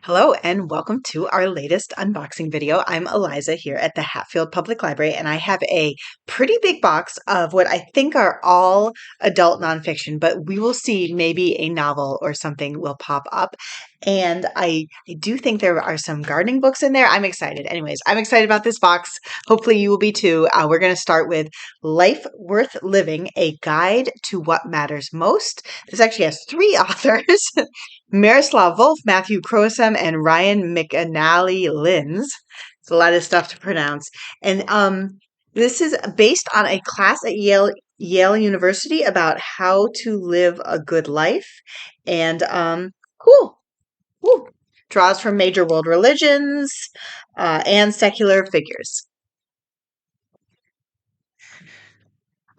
Hello and welcome to our latest unboxing video. I'm Eliza here at the Hatfield Public Library, and I have a pretty big box of what I think are all adult nonfiction, but we will see, maybe a novel or something will pop up. And I do think there are some gardening books in there. I'm excited. Anyways, I'm excited about this box. Hopefully you will be too. We're going to start with Life Worth Living, A Guide to What Matters Most. This actually has three authors. Miroslav Volf, Matthew Croasmun, and Ryan McAnnally-Linz. It's a lot of stuff to pronounce. And this is based on a class at Yale University about how to live a good life. And cool. Woo. Draws from major world religions and secular figures.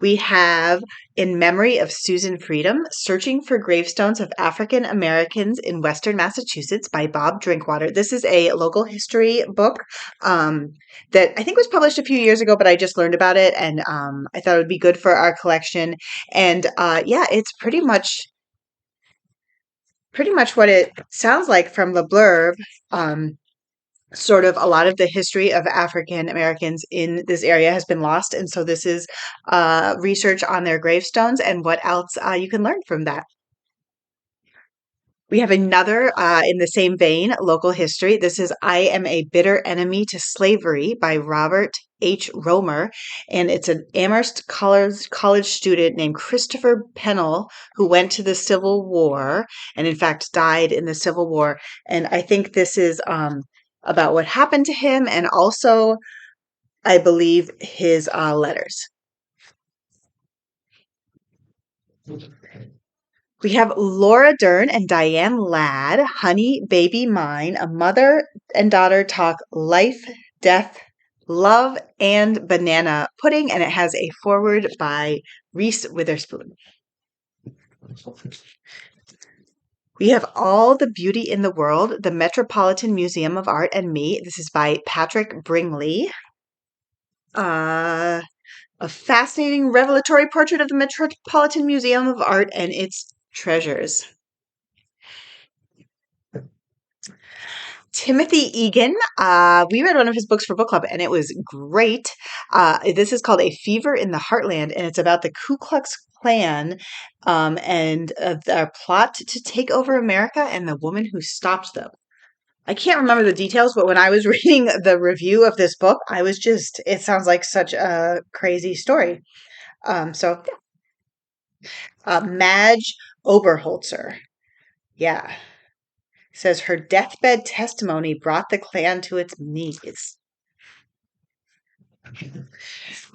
We have In Memory of Susan Freedom, Searching for Gravestones of African Americans in Western Massachusetts by Bob Drinkwater. This is a local history book that I think was published a few years ago, but I just learned about it, and I thought it would be good for our collection. And yeah, it's pretty much what it sounds like from the blurb. Sort of a lot of the history of African Americans in this area has been lost. And so this is research on their gravestones and what else you can learn from that. We have another in the same vein, local history. This is I Am a Bitter Enemy to Slavery by Robert H. Romer. And it's an Amherst college student named Christopher Pennell who went to the Civil War and in fact died in the Civil War. And I think this is about what happened to him and also, I believe, his letters. We have Laura Dern and Diane Ladd, Honey, Baby Mine, a mother and daughter talk life, death, love, and banana pudding, and it has a foreword by Reese Witherspoon. We have All the Beauty in the World, the Metropolitan Museum of Art and Me. This is by Patrick Bringley. A fascinating revelatory portrait of the Metropolitan Museum of Art and its treasures. Timothy Egan. We read one of his books for book club, and it was great. This is called A Fever in the Heartland, and it's about the Ku Klux Klan and their plot to take over America and the woman who stopped them. I can't remember the details, but when I was reading the review of this book, I was just, it sounds like such a crazy story. Madge Oberholzer. Yeah. Says her deathbed testimony brought the Klan to its knees.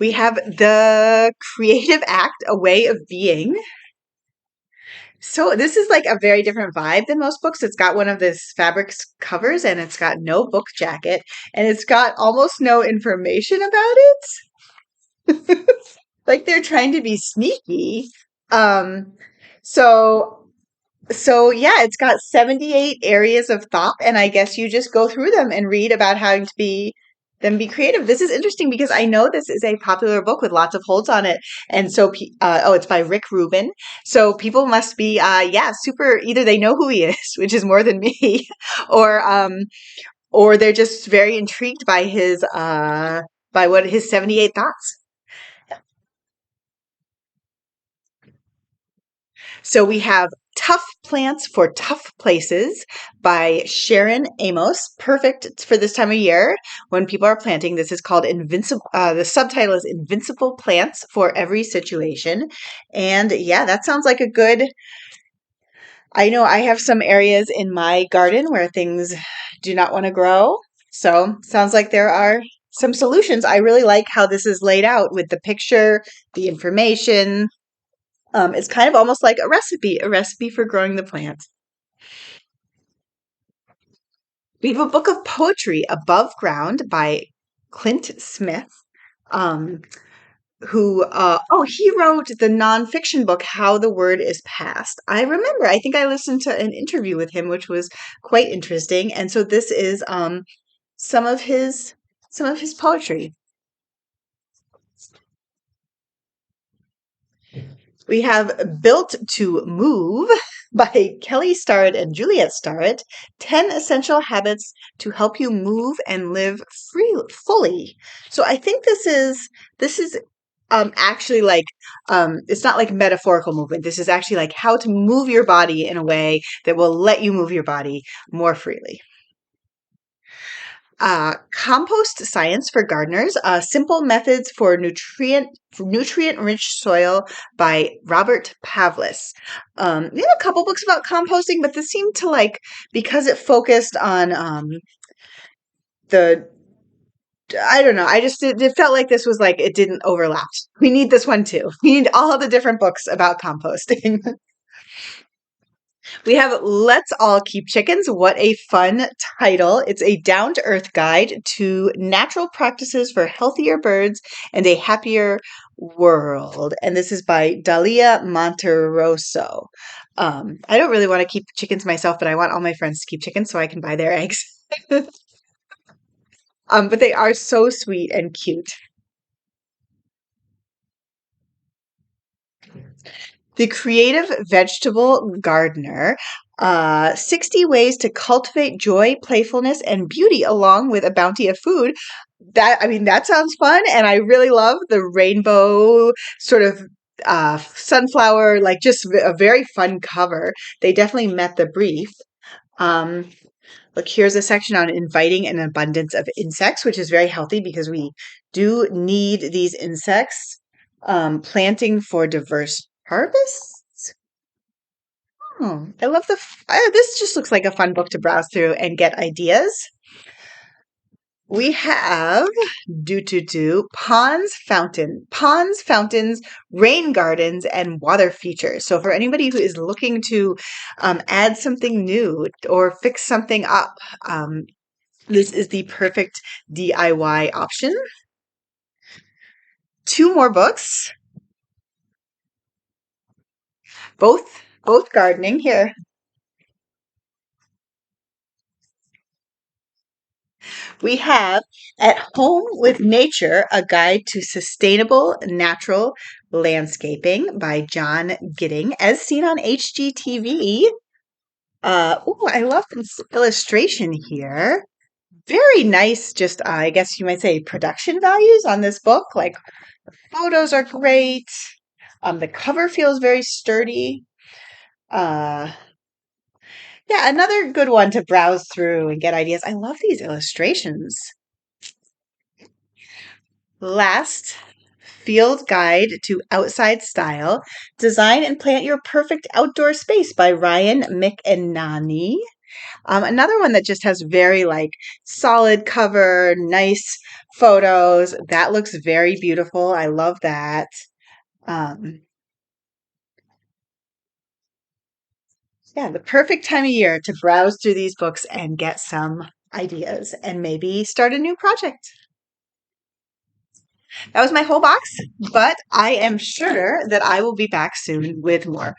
We have The Creative Act, A Way of Being. So this is like a very different vibe than most books. It's got one of this fabric covers and it's got no book jacket and it's got almost no information about it. Like they're trying to be sneaky. So yeah, it's got 78 areas of thought, and I guess you just go through them and read about how to be creative. This is interesting because I know this is a popular book with lots of holds on it, and so it's by Rick Rubin. So people must be super. Either they know who he is, which is more than me, or they're just very intrigued by his 78 thoughts. So we have Tough Plants for Tough Places by Sharon, Amos. Perfect for this time of year when people are planting. This is called Invincible. The subtitle is Invincible Plants for Every Situation. And yeah, that sounds like a good. I know I have some areas in my garden where things do not want to grow. So sounds like there are some solutions. I really like how this is laid out with the picture, the information. It's kind of almost like a recipe for growing the plant. We have a book of poetry, Above Ground by Clint Smith, who, he wrote the nonfiction book, How the Word is Passed. I remember, I think I listened to an interview with him, which was quite interesting. And so this is some of his poetry. We have Built to Move by Kelly Starrett and Juliet Starrett. 10 Essential Habits to Help You Move and Live Fully. So I think this is actually like it's not like metaphorical movement. This is actually like how to move your body in a way that will let you move your body more freely. Compost Science for Gardeners, Simple Methods for Nutrient-Rich Soil by Robert Pavlis. We have a couple books about composting, but this seemed to like, because it focused on the, I don't know, it felt like this was like, it didn't overlap. We need this one too. We need all the different books about composting. We have Let's All Keep Chickens. What a fun title. It's a down to earth guide to natural practices for healthier birds and a happier world. And this is by Dalia Monterroso. I don't really want to keep chickens myself, but I want all my friends to keep chickens so I can buy their eggs. But they are so sweet and cute. The Creative Vegetable Gardener. 60 ways to cultivate joy, playfulness, and beauty along with a bounty of food. That sounds fun. And I really love the rainbow sort of sunflower, like just a very fun cover. They definitely met the brief. Look, here's a section on inviting an abundance of insects, which is very healthy because we do need these insects. Planting for diverse harvests. Oh, I love this just looks like a fun book to browse through and get ideas. We have ponds, fountains, rain gardens, and water features. So for anybody who is looking to add something new or fix something up, this is the perfect DIY option. 2 more books, both gardening here. We have At Home with Nature, a guide to sustainable natural landscaping by John Gidding, as seen on HGTV. I love this illustration here. Very nice, just I guess you might say production values on this book. Like the photos are great. The cover feels very sturdy. Uh, yeah, another good one to browse through and get ideas. I love these illustrations. Last, Field Guide to Outside Style. Design and Plant Your Perfect Outdoor Space by Ryan McEnaney. Another one that just has very like solid cover, nice photos. That looks very beautiful. I love that. Um, yeah, the perfect time of year to browse through these books and get some ideas and maybe start a new project. That was my whole box, but I am sure that I will be back soon with more.